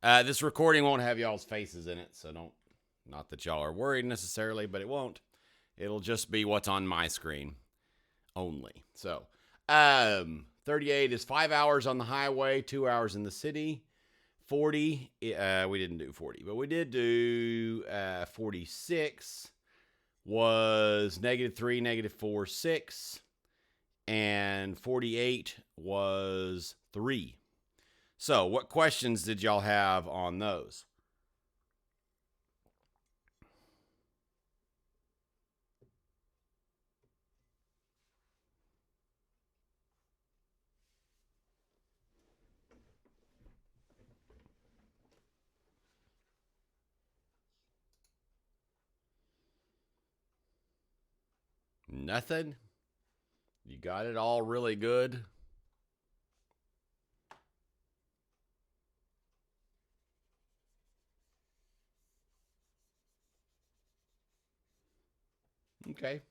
This recording won't have y'all's faces in it, so don't. Not that y'all are worried necessarily, but it won't. It'll just be what's on my screen only. So, 38 is 5 hours on the highway, 2 hours in the city. 40, we didn't do 40, but we did do 46 was -3, -4, 6. And 48 was 3. So, what questions did y'all have on those? Nothing? You got it all really good? Okay.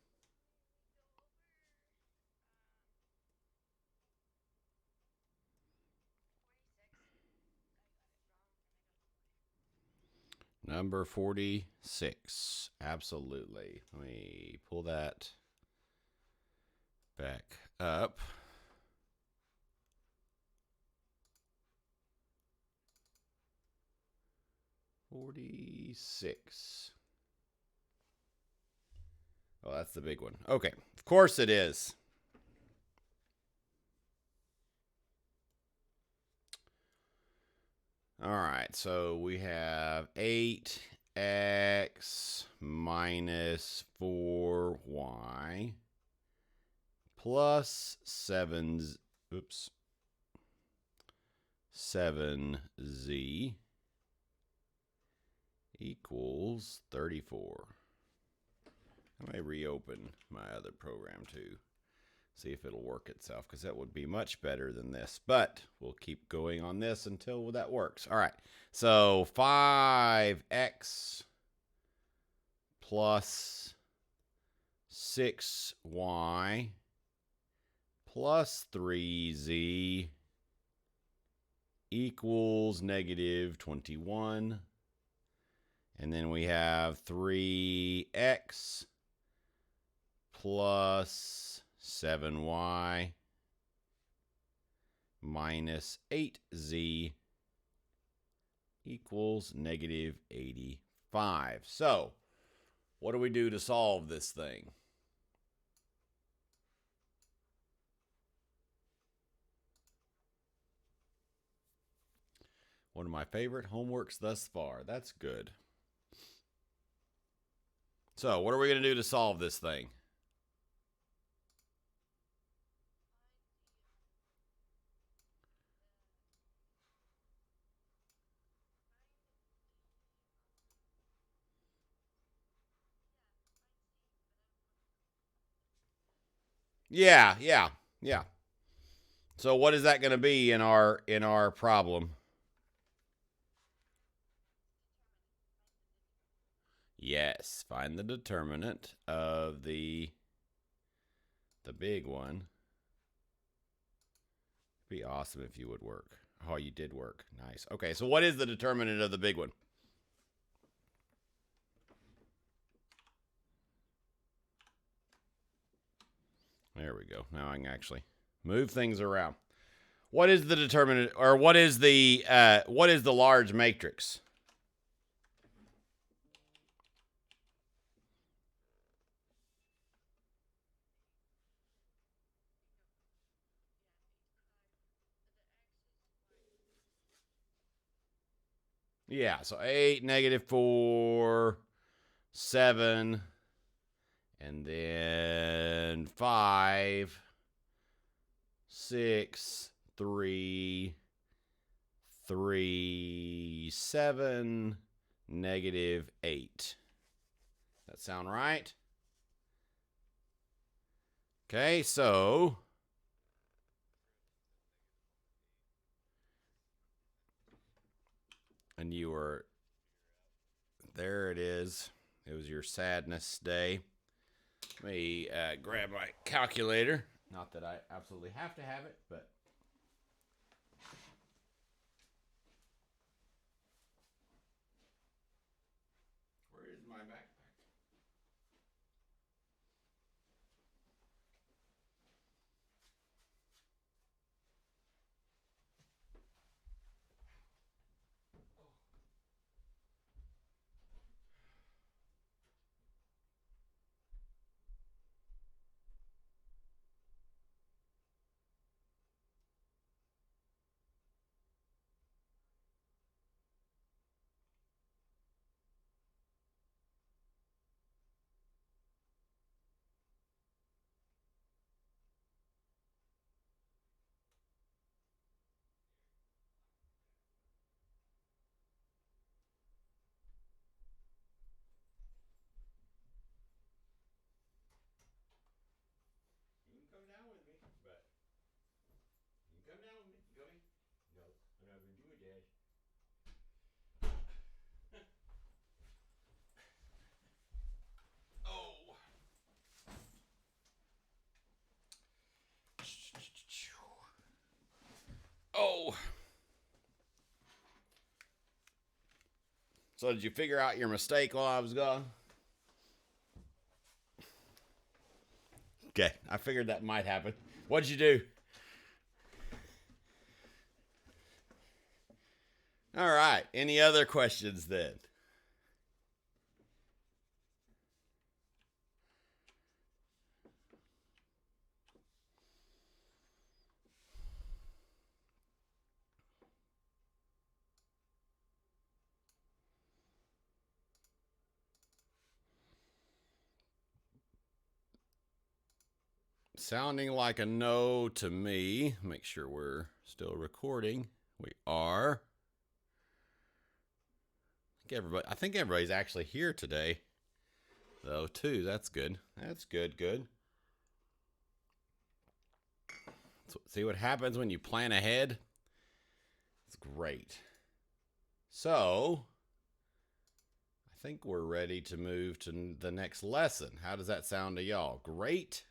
Number 46. Absolutely. Let me pull that back up. $46. Oh, that's the big one. Okay. Of course it is. All right. So we have 8x minus 4y plus 7z equals 34. I may reopen my other program too. See if it'll work itself, because that would be much better than this. But we'll keep going on this until that works. All right. So 5x plus 6y plus 3z equals -21. And then we have 3x plus 7y minus 8z equals -85. So, what do we do to solve this thing? One of my favorite homeworks thus far. That's good. So, what are we going to do to solve this thing? Yeah. So what is that going to be in our problem? Yes, find the determinant of the big one. It'd be awesome if you would work. Oh, you did work. Nice. Okay, so what is the determinant of the big one? There we go. Now I can actually move things around. What is the determinant, or what is the large matrix? Yeah, so 8, -4, 7, and then 5, 6, 3, 3, 7, -8. That sound right? Okay, so and you were there. It is. It was your sadness day. Let me grab my calculator. Not that I absolutely have to have it, but So did you figure out your mistake while I was gone? Okay, I figured that might happen. What'd you do? All right. Any other questions then? Sounding like a no to me. Make sure we're still recording. We are. I think everybody's actually here today, though, too. That's good. That's good. So, see what happens when you plan ahead? It's great. So, I think we're ready to move to the next lesson. How does that sound to y'all? Great?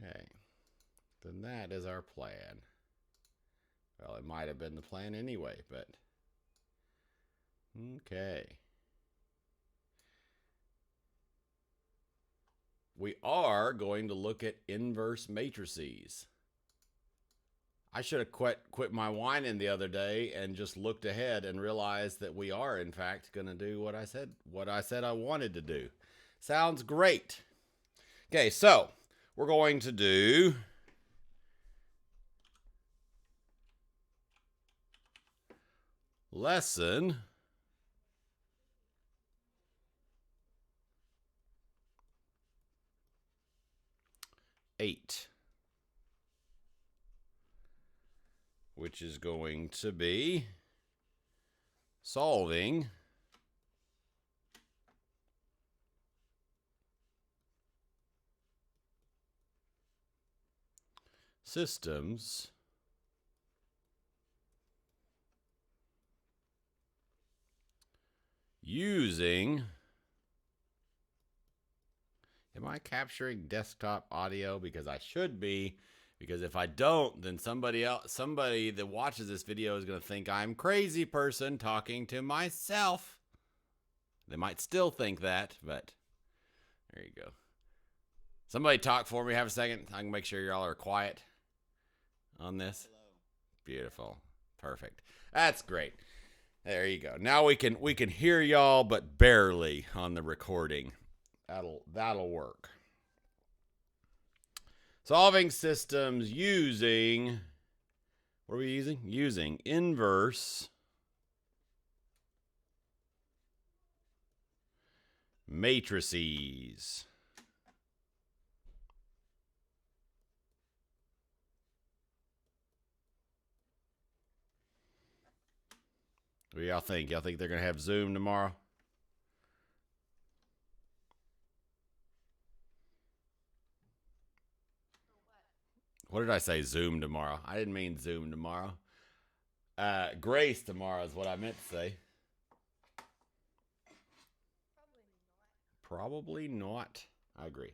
Okay. Then that is our plan. Well, it might have been the plan anyway, but okay. We are going to look at inverse matrices. I should have quit my whining the other day and just looked ahead and realized that we are, in fact, going to do what I said I wanted to do. Sounds great. Okay, so we're going to do lesson 8, which is going to be solving systems using, am I capturing desktop audio? Because I should be, because if I don't, then somebody that watches this video is going to think I'm a crazy person talking to myself. They might still think that, but there you go. Somebody talk for me. Have a second. I can make sure y'all are quiet on this. Hello. Beautiful. Perfect. That's great. There you go. Now we can hear y'all, but barely on the recording. That'll work. Solving systems using, what are we using? Using inverse matrices. What do y'all think? Y'all think they're going to have Zoom tomorrow? What did I say? Zoom tomorrow. I didn't mean Zoom tomorrow. Grace tomorrow is what I meant to say. Probably not. I agree.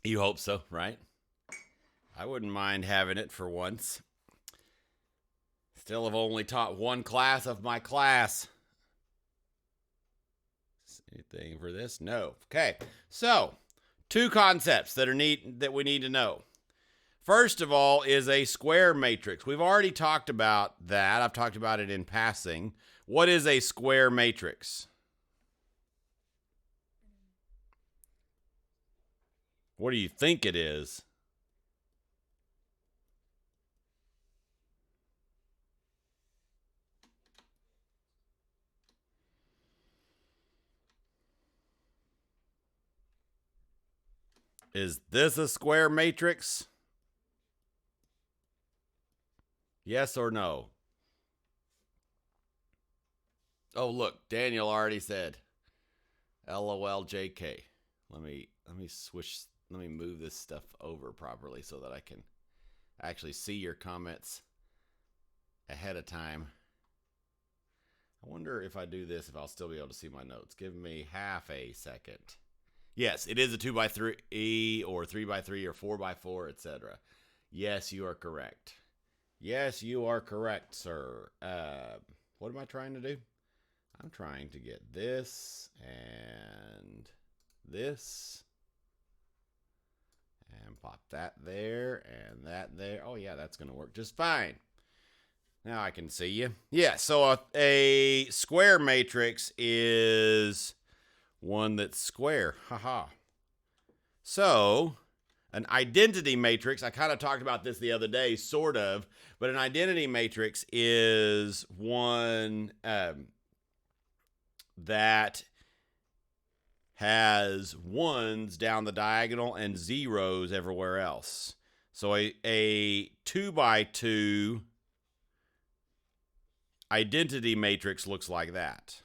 You hope so, right? I wouldn't mind having it for once. Still have only taught one class of my class. Anything for this? No. Okay. So, two concepts that we need to know. First of all is a square matrix. We've already talked about that. I've talked about it in passing. What is a square matrix? What do you think it is? Is this a square matrix? Yes or no? Oh, look, Daniel already said LOL JK. Let me move this stuff over properly so that I can actually see your comments ahead of time. I wonder if I do this, if I'll still be able to see my notes. Give me half a second. Yes, it is a 2x3 or 3x3 or 4x4, etc. Yes, you are correct. Yes, you are correct, sir. What am I trying to do? I'm trying to get this and this and pop that there and that there. Oh, yeah, that's going to work just fine. Now I can see you. Yeah, so a square matrix is one that's square. Haha. So an identity matrix, I kind of talked about this the other day, sort of, but an identity matrix is one that has ones down the diagonal and zeros everywhere else. So a 2 by 2 identity matrix looks like that.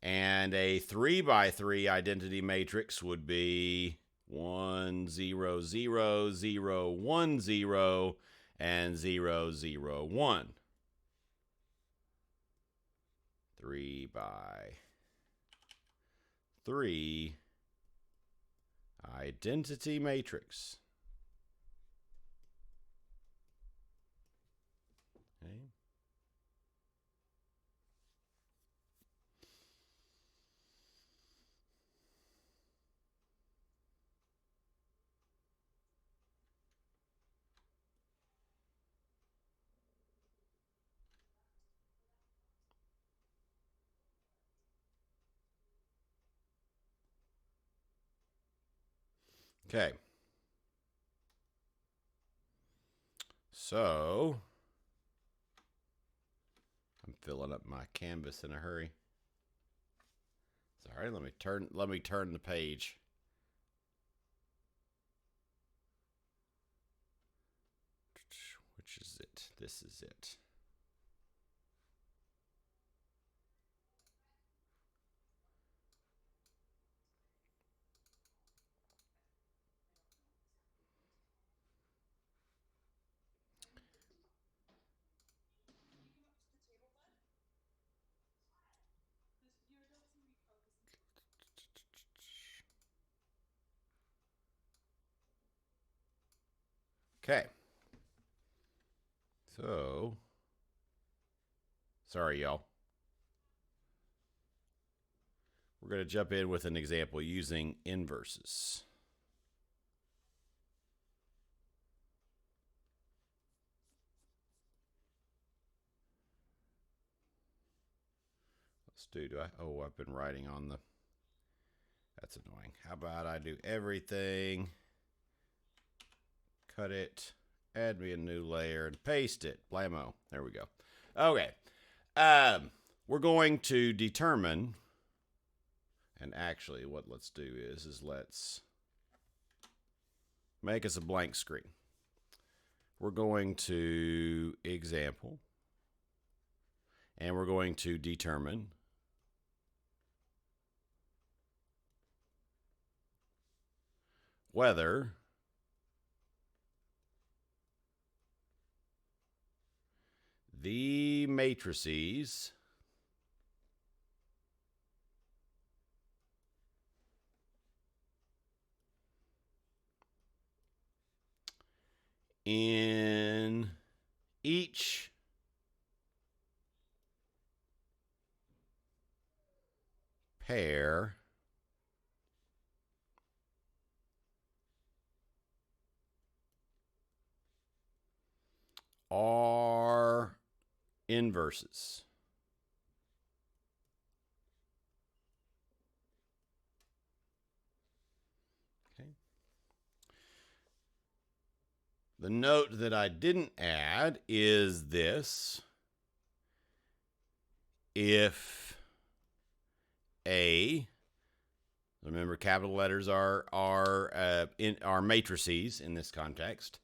And a 3 by 3 identity matrix would be 1 0 0 0 1 0 and 0 0 1. 3 by 3 identity matrix. Okay. Okay. So I'm filling up my canvas in a hurry. Sorry, let me turn the page. Which is it? This is it. Okay. So, sorry, y'all. We're going to jump in with an example using inverses. Let's do I? Oh, I've been writing on the. That's annoying. How about I do everything, cut it, add me a new layer, and paste it. Blammo. There we go. Okay. We're going to determine, and actually what let's do is let's make us a blank screen. We're going to example, and we're going to determine whether the matrices in each pair are inverses. Okay. The note that I didn't add is this. If A, remember capital letters are matrices in this context,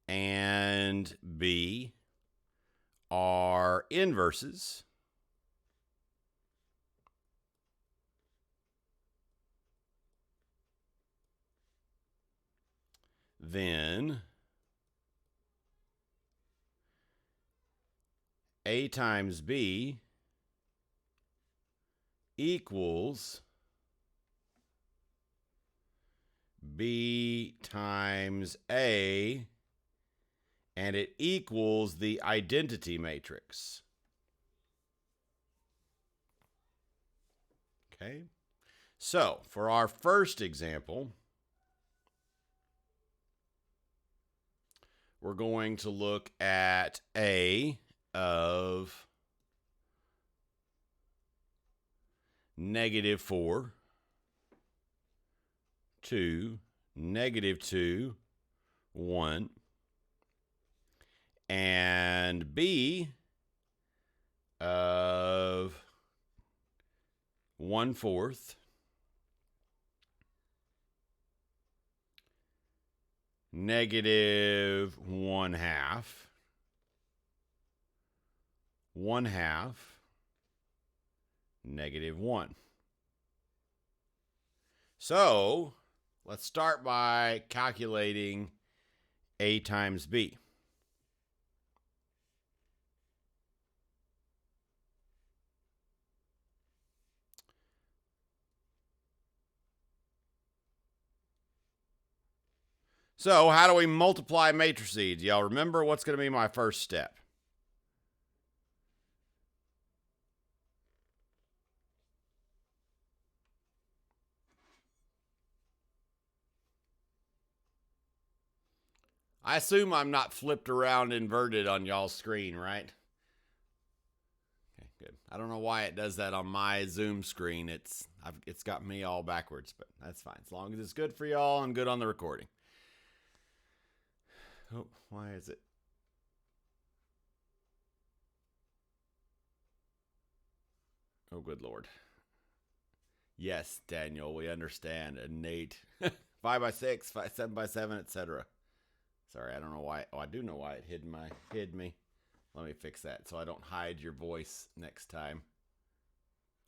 and B are inverses, then A times B equals B times A, and it equals the identity matrix. Okay, so for our first example, we're going to look at A of -4, 2, -2, 1, and B of 1/4, -1/2, 1/2, -1. So let's start by calculating A times B. So how do we multiply matrices? Y'all remember what's going to be my first step? I assume I'm not flipped around inverted on y'all's screen, right? Okay, good. I don't know why it does that on my Zoom screen. It's got me all backwards, but that's fine. As long as it's good for y'all and good on the recording. Oh, why is it? Oh, good Lord. Yes, Daniel, we understand. And Nate, 5 by 6, 7 by 7, etc. Sorry, I don't know why. Oh, I do know why it hid me. Let me fix that so I don't hide your voice next time.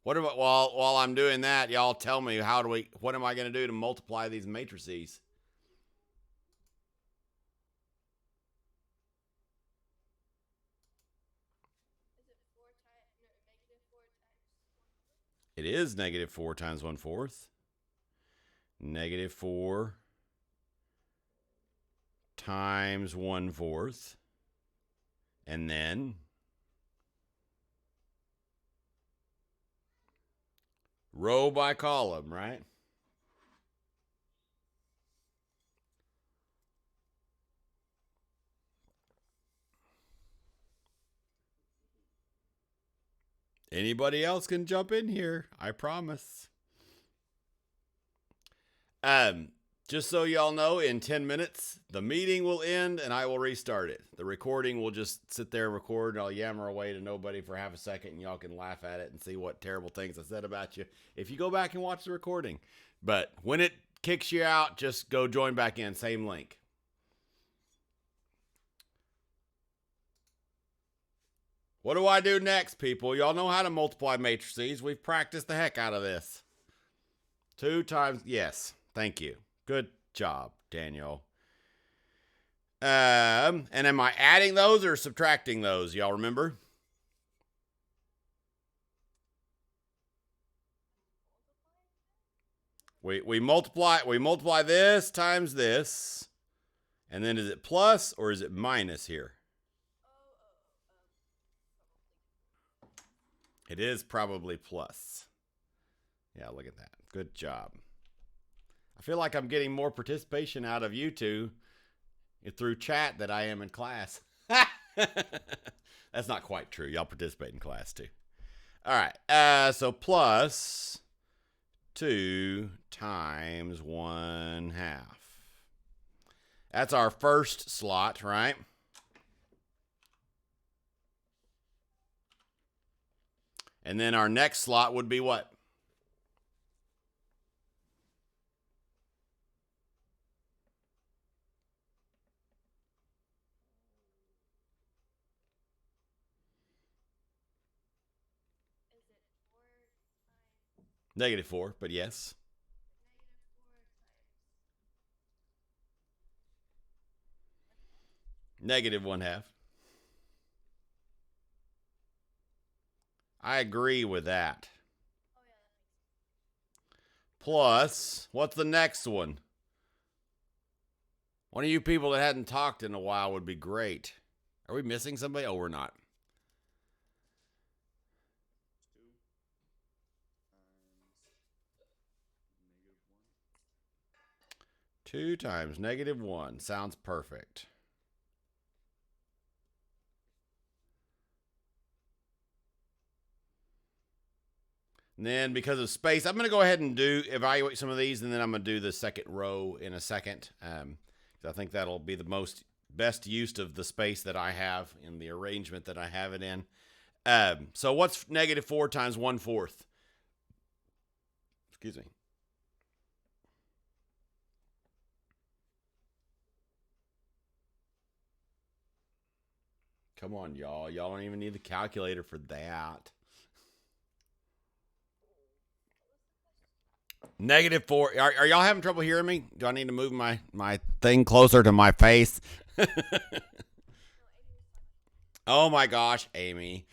What about while I'm doing that, y'all tell me what am I going to do to multiply these matrices? It is -4 times 1/4. -4 times 1/4. And then row by column, right? Anybody else can jump in here, I promise. Just so y'all know, in 10 minutes, the meeting will end and I will restart it. The recording will just sit there and record, and I'll yammer away to nobody for half a second, and y'all can laugh at it and see what terrible things I said about you if you go back and watch the recording. But when it kicks you out, just go join back in, same link. What do I do next, people? Y'all know how to multiply matrices. We've practiced the heck out of this. 2 times, yes, thank you. Good job, Daniel. And am I adding those or subtracting those? Y'all remember? We multiply this times this, and then is it plus or is it minus here? It is probably plus. Yeah, look at that. Good job. I feel like I'm getting more participation out of you two through chat than I am in class. That's not quite true. Y'all participate in class too. All right. So plus 2 times 1/2. That's our first slot, right? And then our next slot would be what? -4, but yes. -1/2. I agree with that. Plus, what's the next one? One of you people that hadn't talked in a while would be great. Are we missing somebody? Oh, we're not. 2 times -1. Sounds perfect. And then because of space, I'm going to go ahead and evaluate some of these, and then I'm going to do the second row in a second. I think that'll be the best use of the space that I have in the arrangement that I have it in. So what's -4 times 1/4? Excuse me. Come on, y'all. Y'all don't even need the calculator for that. -4. Are y'all having trouble hearing me? Do I need to move my thing closer to my face? Oh my gosh, Amy.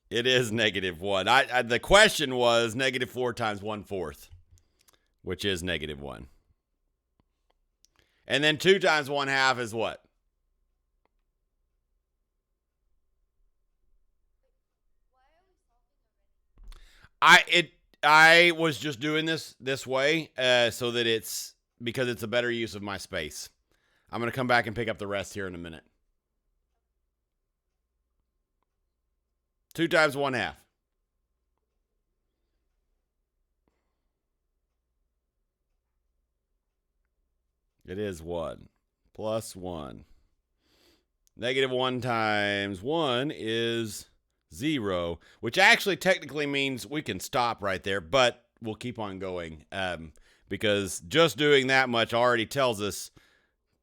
It is -1. The question was -4 times 1/4, which is -1. And then 2 times 1/2 is what? I was just doing this way so that because it's a better use of my space. I'm going to come back and pick up the rest here in a minute. 2 times 1/2. It is 1 plus 1. -1 times 1 is 0, which actually technically means we can stop right there, but we'll keep on going because just doing that much already tells us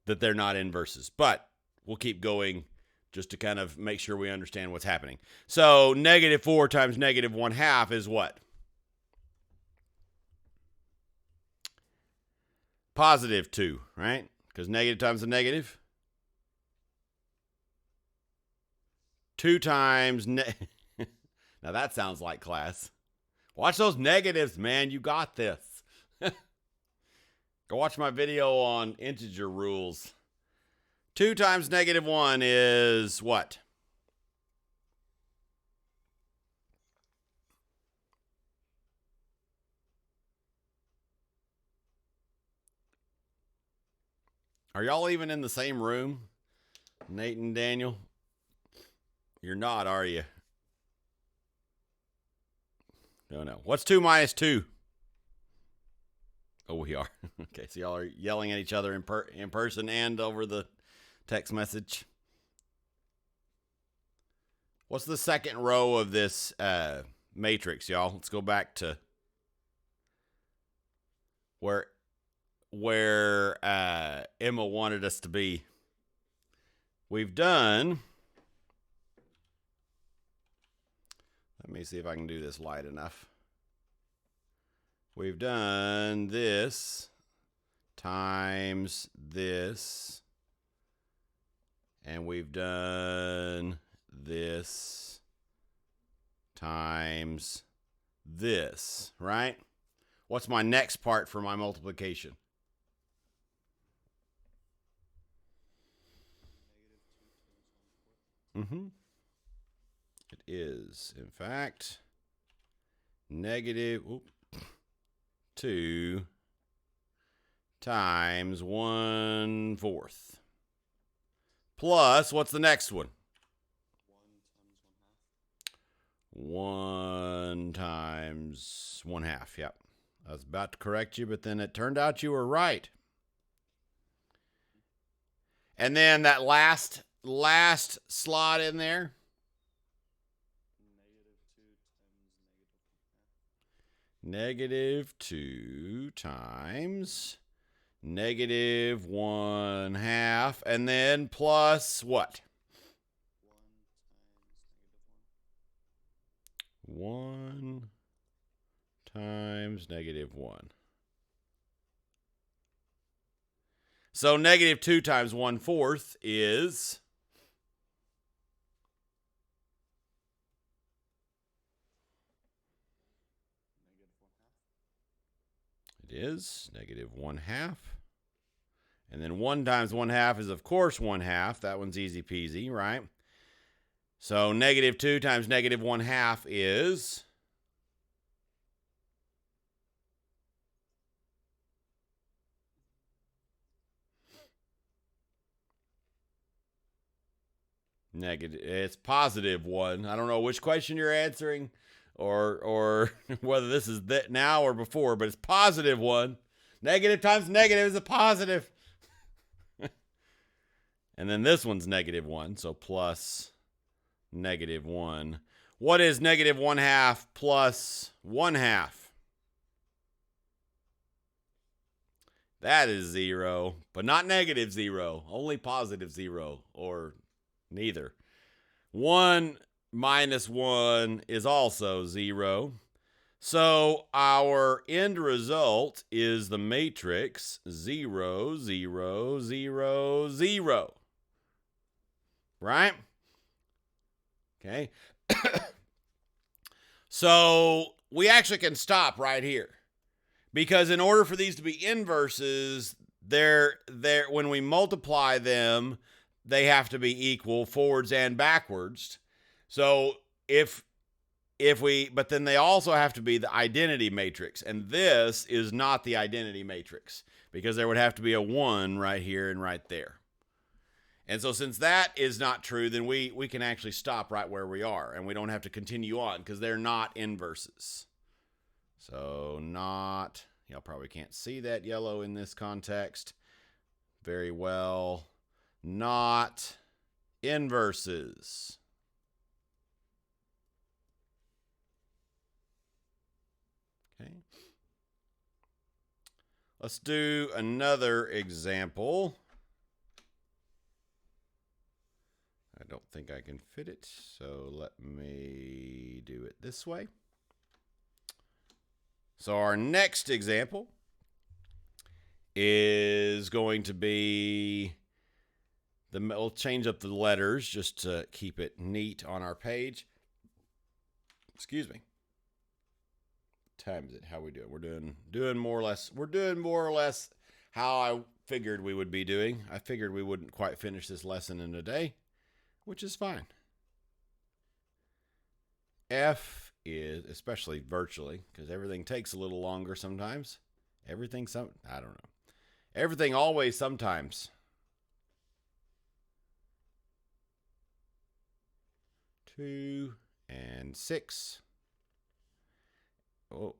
that they're not inverses. But we'll keep going just to kind of make sure we understand what's happening. So -4 times -1/2 is what? +2, right? Because negative times a negative. 2 times now that sounds like class. Watch those negatives, man. You got this. Go watch my video on integer rules. 2 times -1 is what? Are y'all even in the same room? Nate and Daniel? You're not, are you? No. What's 2 minus 2? Oh, we are. Okay, so y'all are yelling at each other in person and over the text message. What's the second row of this matrix, y'all? Let's go back to where Emma wanted us to be. We've done... Let me see if I can do this light enough. We've done this times this. And we've done this times this, right? What's my next part for my multiplication? It is, in fact, -2 times 1/4. Plus, what's the next one? 1 times 1/2. Yep. I was about to correct you, but then it turned out you were right. And then that last slot in there. -2 times -1/2, and then plus what? 1 times -1. So -2 times 1/4 is It is negative 1/2. And then 1 times 1/2 is, of course, 1/2. That one's easy peasy, right? So negative 2 times negative 1/2 is... negative. It's positive 1. I don't know which question you're answering or whether this is that now or before, but it's positive 1. Negative times negative is a positive. And then this one's negative 1, so plus negative 1. What is negative 1/2 plus 1/2? That is 0, but not negative 0, only positive 0, or neither. 1 minus 1 is also 0. So our end result is the matrix 0, 0, 0, 0. Right? Okay. So we actually can stop right here. Because in order for these to be inverses, when we multiply them, they have to be equal forwards and backwards. So but then they also have to be the identity matrix. And this is not the identity matrix because there would have to be a 1 right here and right there. And so since that is not true, then we can actually stop right where we are and we don't have to continue on because they're not inverses. So not, y'all probably can't see that yellow in this context very well. Not inverses. Okay. Let's do another example. I don't think I can fit it, so let me do it this way. So our next example is going to be, we'll change up the letters just to keep it neat on our page. Excuse me. Time is it? How we doing? We're doing more or less. We're doing more or less how I figured we would be doing. I figured we wouldn't quite finish this lesson in a day, which is fine. F is, especially virtually, because everything takes a little longer sometimes. I don't know. Everything always sometimes. 2 and 6. Oh.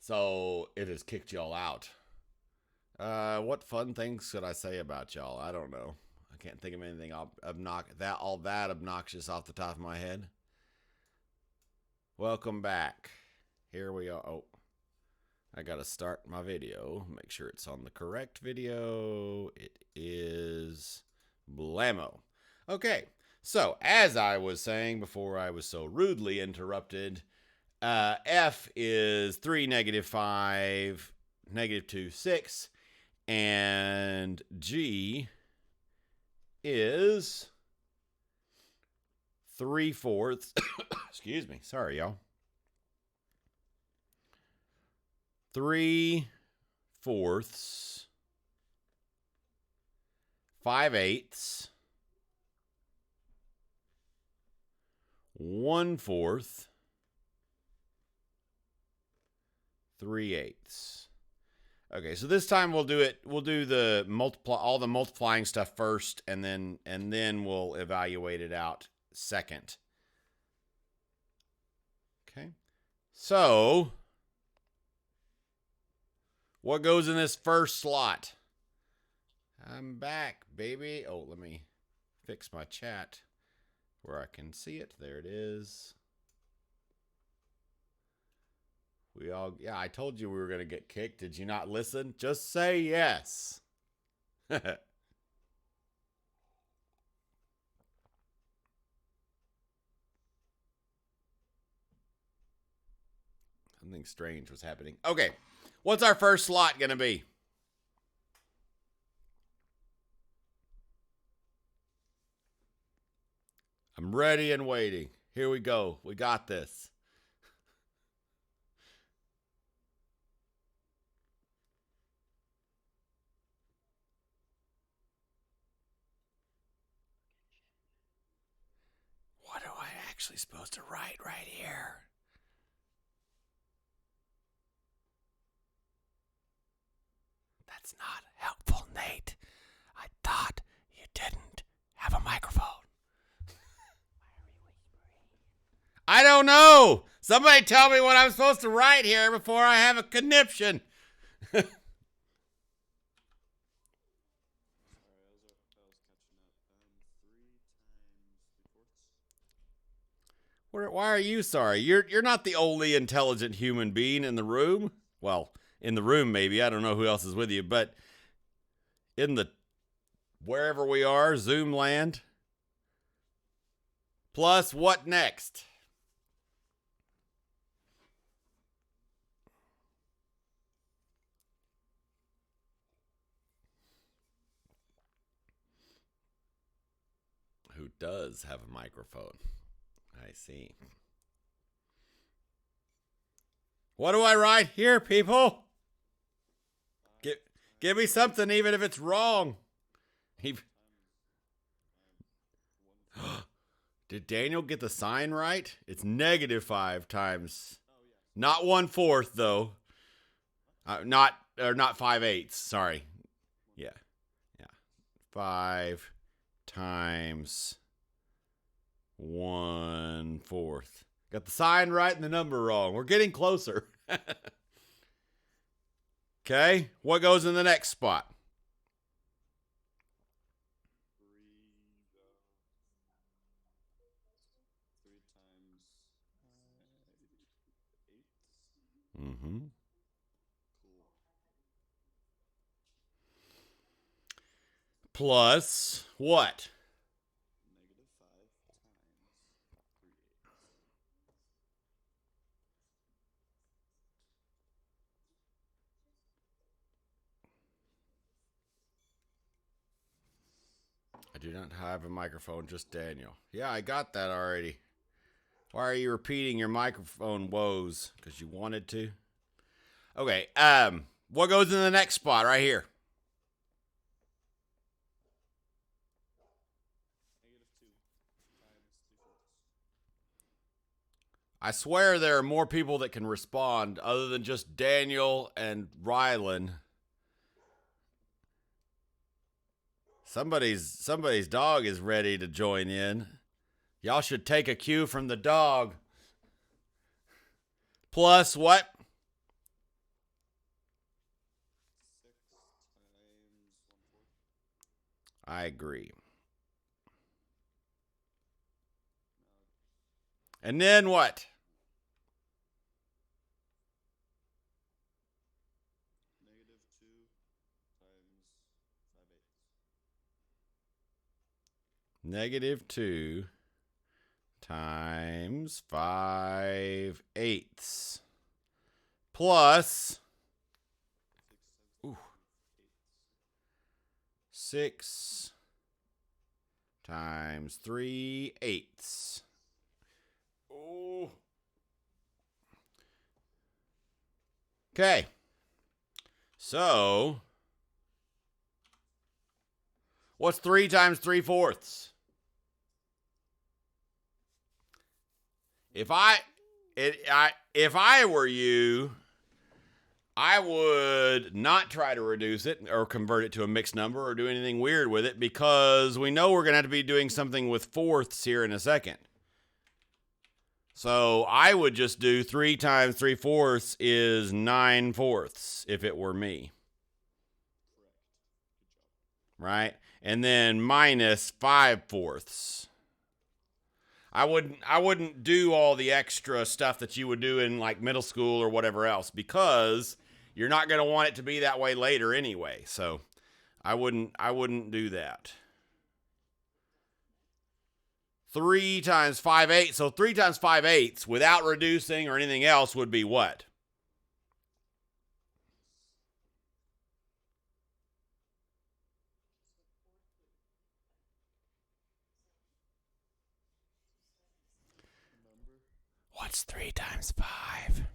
So it has kicked y'all out. What fun things could I say about y'all? I don't know. I can't think of anything all that obnoxious off the top of my head. Welcome back. Here we are. Oh, I gotta start my video. Make sure it's on the correct video. It is blammo. Okay, so as I was saying before I was so rudely interrupted, F is 3, -5, -2, 6, and G is 3/4. Excuse me. Sorry, y'all. 3/4, 5/8, 1/4, 3/8. Okay, so this time we'll do all the multiplying stuff first, and then we'll evaluate it out second. Okay. So what goes in this first slot? I'm back, baby. Oh, let me fix my chat where I can see it. There it is. Yeah, I told you we were going to get kicked. Did you not listen? Just say yes. Something strange was happening. Okay, what's our first slot going to be? I'm ready and waiting. Here we go. We got this. What am I actually supposed to write right here? That's not helpful, Nate. I thought you didn't have a microphone. I don't know. Somebody tell me what I'm supposed to write here before I have a conniption. Why are you sorry? You're not the only intelligent human being in the room. Well, in the room maybe. I don't know who else is with you, but in the wherever we are, Zoom land. Plus, what next? Who does have a microphone? I see. What do I write here, people? Give me something, even if it's wrong. Did Daniel get the sign right? It's -5 times. Not 1/4 though. Not 5/8. Sorry. Yeah. 5 times 1/4. Got the sign right and the number wrong. We're getting closer. Okay. What goes in the next spot? Mm-hmm. Plus what? I do not have a microphone, just Daniel. Yeah, I got that already. Why are you repeating your microphone woes? Because you wanted to? Okay, what goes in the next spot right here? I swear there are more people that can respond other than just Daniel and Rylan. Somebody's dog is ready to join in. Y'all should take a cue from the dog. Plus what? I agree. And then what? -2 times 5/8 plus 6 times 3/8. Oh. Okay. So, what's 3 times 3/4? If I were you, I would not try to reduce it or convert it to a mixed number or do anything weird with it, because we know we're going to have to be doing something with fourths here in a second. So I would just do 3 times 3/4 is 9/4 if it were me. Right? And then minus 5/4. I wouldn't do all the extra stuff that you would do in like middle school or whatever else, because you're not going to want it to be that way later anyway. So I wouldn't do that. 3 times 5/8. So 3 times 5/8 without reducing or anything else would be what? What's 3 times 5?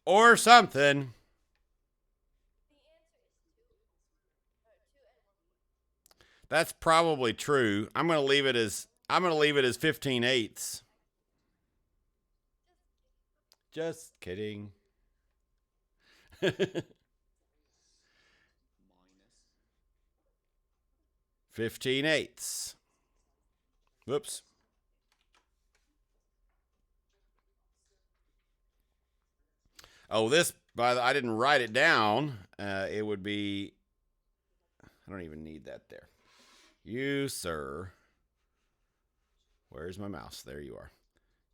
Or something. That's probably true. I'm going to leave it as 15/8. Just kidding. 15/8. Whoops. Oh, this, I didn't write it down. It would be, I don't even need that there. You, sir. Where's my mouse? There you are.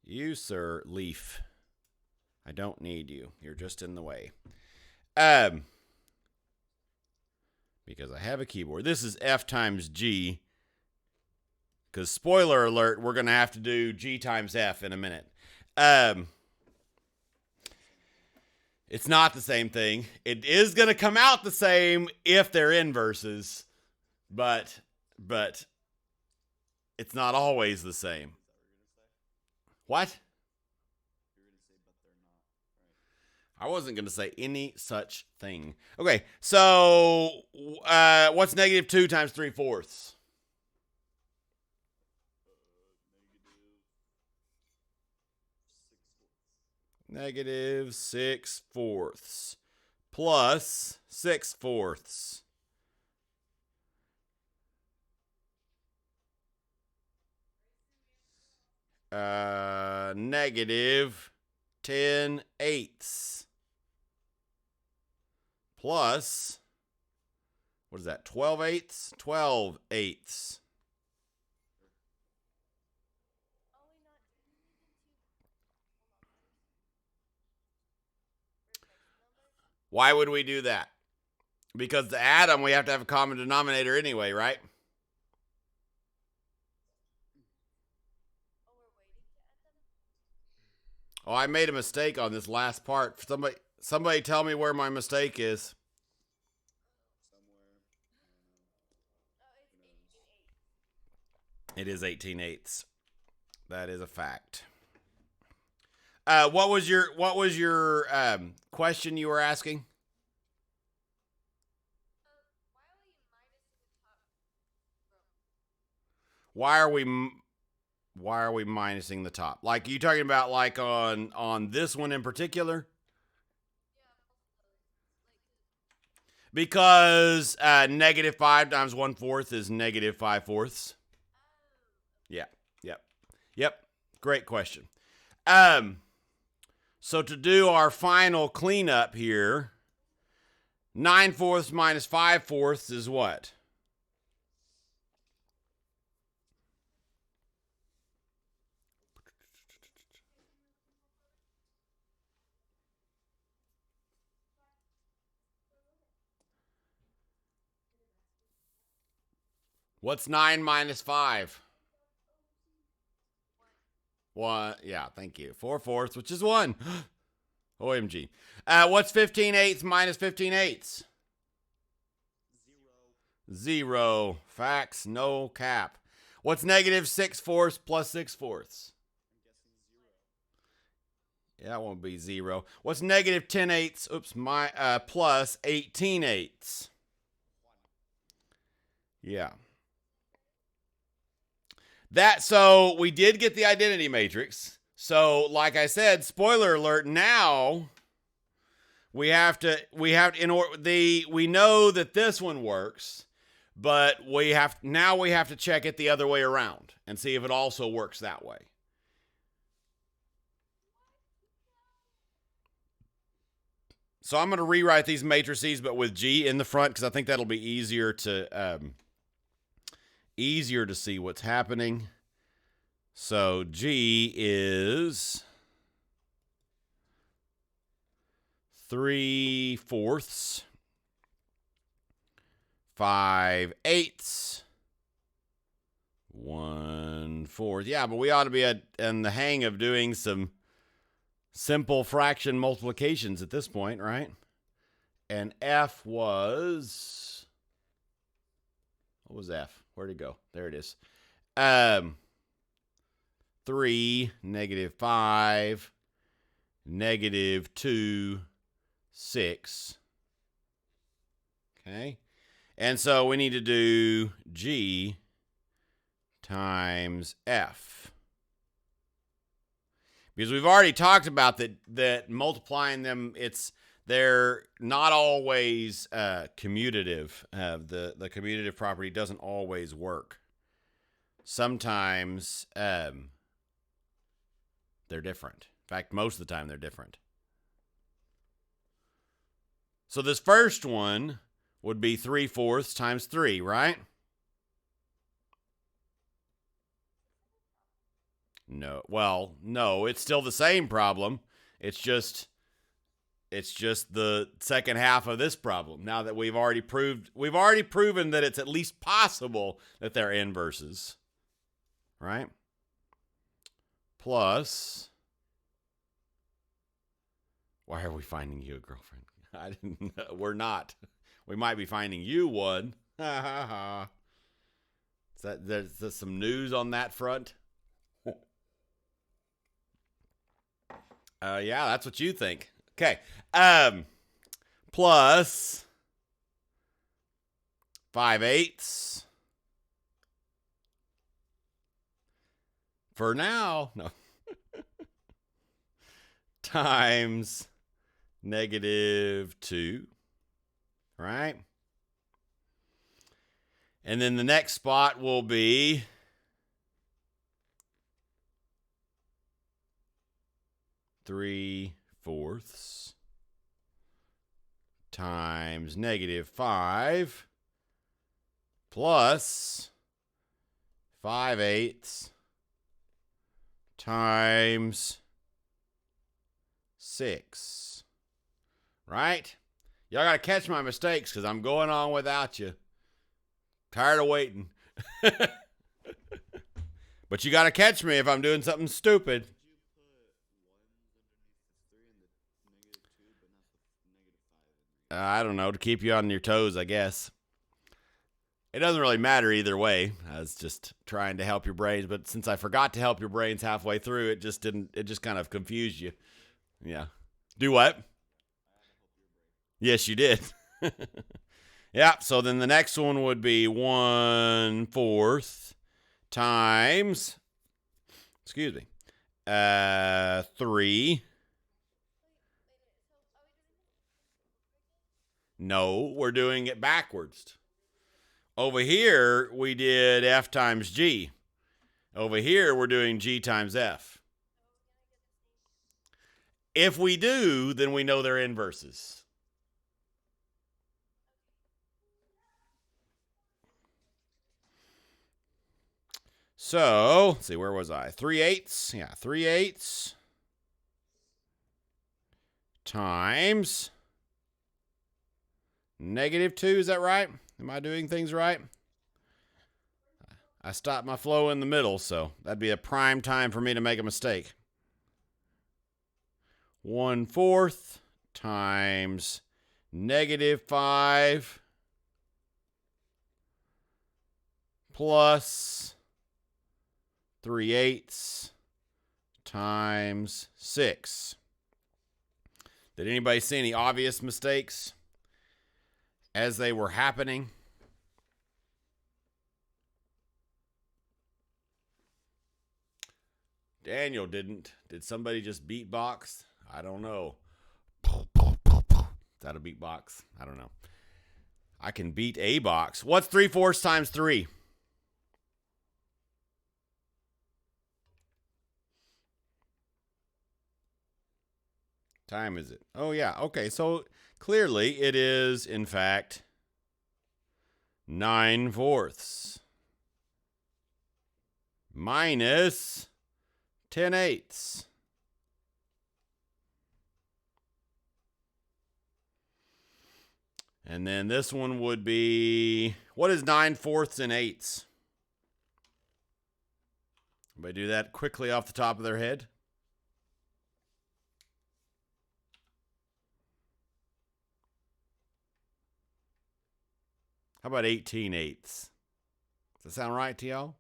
You, sir, leaf. I don't need you. You're just in the way. Because I have a keyboard. This is F times G. Because spoiler alert, we're going to have to do G times F in a minute. It's not the same thing. It is going to come out the same if they're inverses, but it's not always the same. What? I wasn't going to say any such thing. Okay, so what's negative 2 times 3/4? Negative 6/4 plus 6/4. Negative 10/8 plus, what is that, 12/8? 12/8. Why would we do that? Because to add them, we have to have a common denominator anyway, right? Oh, I made a mistake on this last part. Somebody tell me where my mistake is. It is 18/8. That is a fact. What was your question you were asking? Why are we minusing the top? Like, are you talking about like on this one in particular? Because negative 5 times 1/4 is negative 5/4. Yeah. Yep. Great question. So to do our final cleanup here, 9/4 minus 5/4 is what? What's 9 minus 5? 1. Yeah, thank you. 4/4, which is 1. OMG. What's 15/8 minus 15/8? 0. Facts, no cap. What's negative 6/4 plus 6/4? Yeah, that won't be 0. What's negative 10/8? Plus 18/8? Yeah. So we did get the identity matrix. So, like I said, spoiler alert, now we know that this one works, but we have to check it the other way around and see if it also works that way. So I'm going to rewrite these matrices, but with G in the front, because I think that'll be easier to see what's happening. So G is 3/4, 5/8, 1/4. Yeah, but we ought to be in the hang of doing some simple fraction multiplications at this point, right? And F was, what was F? Where'd it go? There it is. 3, -5, -2, 6. Okay. And so we need to do G times F. Because we've already talked about that multiplying them, they're not always commutative. The commutative property doesn't always work. Sometimes they're different. In fact, most of the time they're different. So this first one would be 3/4 times 3, right? No. Well, no, it's still the same problem. It's just the second half of this problem. Now that we've already proven that it's at least possible that they're inverses. Right? Plus, why are we finding you a girlfriend? I didn't know. We're not. We might be finding you one. Ha ha ha. There's some news on that front? Yeah, that's what you think. Okay. Plus 5/8 for now. No. Times -2. Right? And then the next spot will be 3/4 times -5 plus 5/8 times 6. Right? Y'all got to catch my mistakes because I'm going on without you. Tired of waiting. But you got to catch me if I'm doing something stupid. I don't know, to keep you on your toes, I guess. It doesn't really matter either way. I was just trying to help your brains, but since I forgot to help your brains halfway through, it just kind of confused you. Yeah. Do what? Yes, you did. Yeah, so then the next one would be 1/4 times, 3. No, we're doing it backwards. Over here, we did F times G. Over here, we're doing G times F. If we do, then we know they're inverses. So, let's see, where was I? 3/8. Yeah, 3/8 times -2. Is that right? Am I doing things right? I stopped my flow in the middle, so that'd be a prime time for me to make a mistake. 1/4 times -5 plus 3/8 times 6. Did anybody see any obvious mistakes as they were happening? Daniel didn't. Did somebody just beatbox? I don't know. Is that a beatbox? I don't know. I can beat a box. What's 3/4 times 3? Time is it? Oh, yeah. Okay, so clearly it is, in fact, 9/4 minus 10/8. And then this one would be, what is 9/4 in 8s? Everybody do that quickly off the top of their head. How about 18/8? Does that sound right to y'all?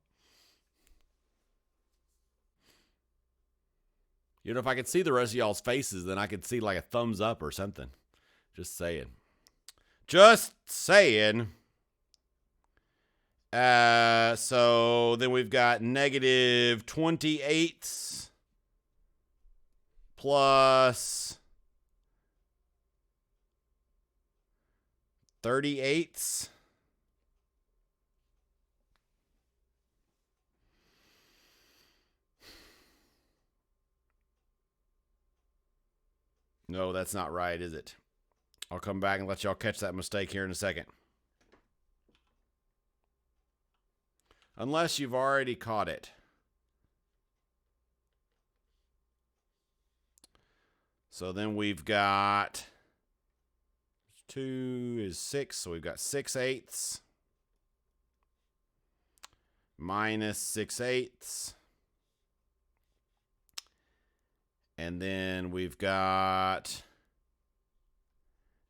You know, if I could see the rest of y'all's faces, then I could see like a thumbs up or something. Just saying. Just saying. So then we've got negative 28 plus 38. No, that's not right, is it? I'll come back and let y'all catch that mistake here in a second. Unless you've already caught it. So then we've got 2 is 6, so we've got 6/8 minus 6/8. And then we've got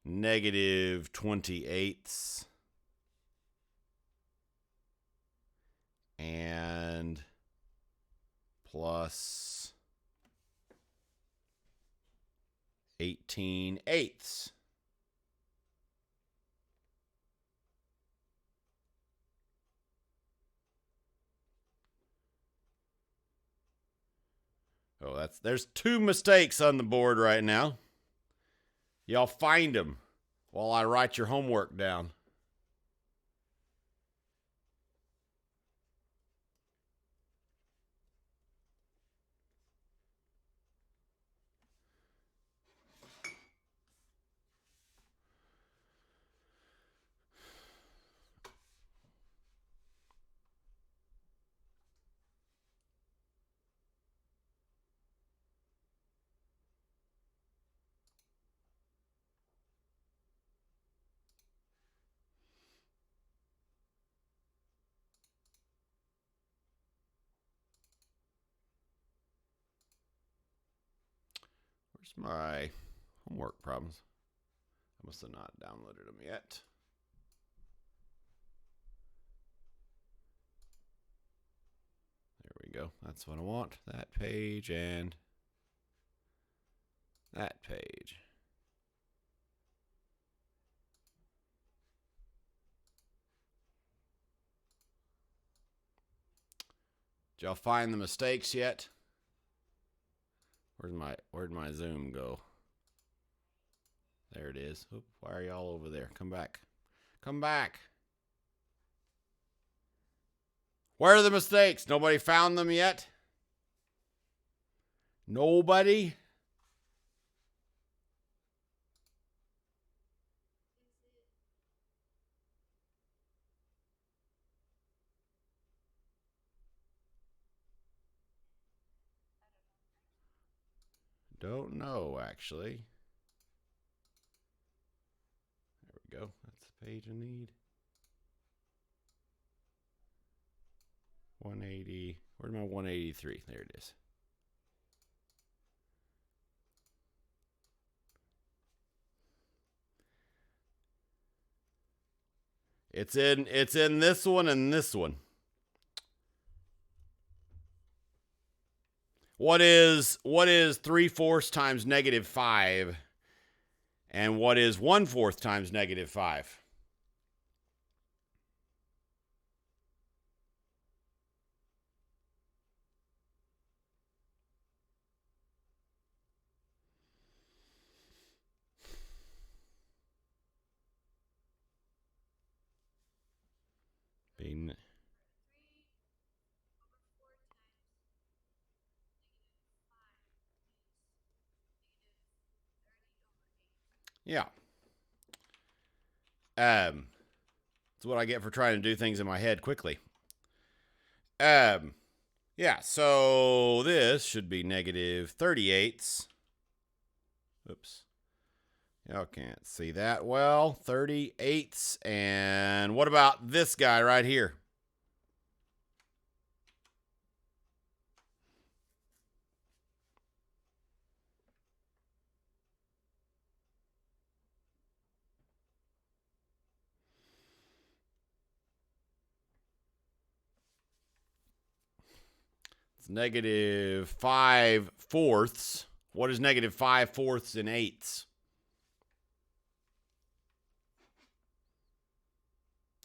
negative 28 and plus 18/8. Oh, there's 2 mistakes on the board right now. Y'all find them while I write your homework down. Where's my homework problems? I must have not downloaded them yet. There we go. That's what I want. That page and that page. Did y'all find the mistakes yet? Where'd my zoom go? There it is. Oop, why are y'all over there? Come back. Come back. Where are the mistakes? Nobody found them yet? Nobody? Don't know, actually. There we go. That's the page I need. 180. Where's my 183? There it is. It's in this one and this one. What is 3/4 times -5? And what is 1/4 times -5? Yeah. That's what I get for trying to do things in my head quickly. Yeah, so this should be -38. Oops. Y'all can't see that well. 38. And what about this guy right here? It's negative 5/4. What is negative 5/4 in eighths?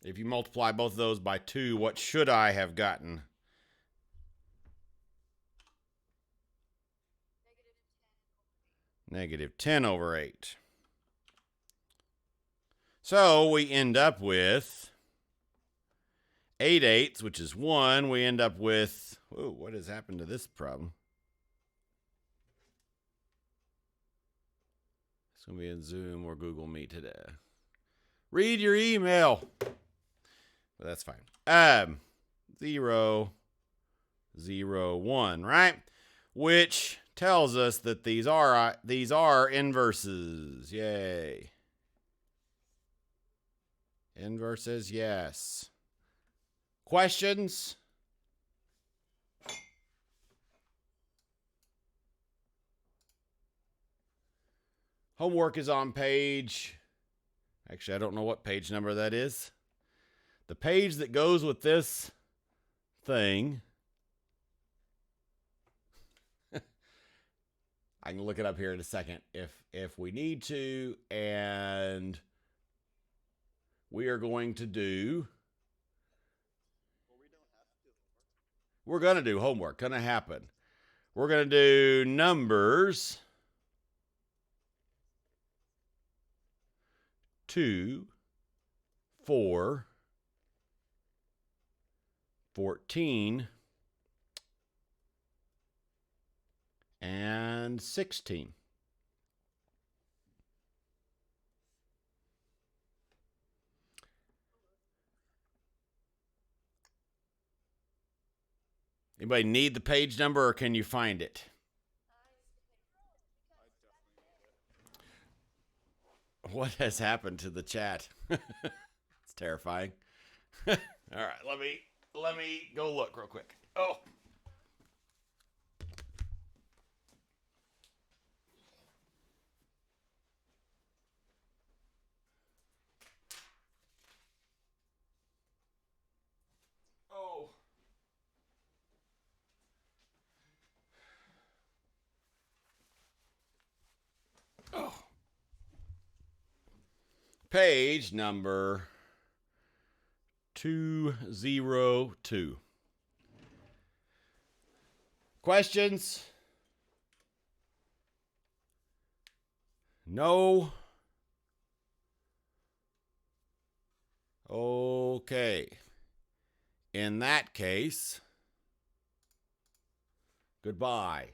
If you multiply both of those by 2, what should I have gotten? Negative 10/8. So we end up with 8/8, which is 1. We end up with, whoa, what has happened to this problem? It's going to be in Zoom or Google Meet today. Read your email. But that's fine. 0, 0, 1, right? Which tells us that these are inverses. Yay. Inverses, yes. Questions? Homework is on page, actually, I don't know what page number that is. The page that goes with this thing, I can look it up here in a second if we need to, and we are going to do, we're going to do homework, going to happen. We're going to do numbers 2, 4, 14, and 16. Anybody need the page number, or can you find it? What has happened to the chat? It's terrifying. All right, let me go look real quick. Oh. Oh. Oh. Page number 202. Questions? No? Okay. In that case, goodbye.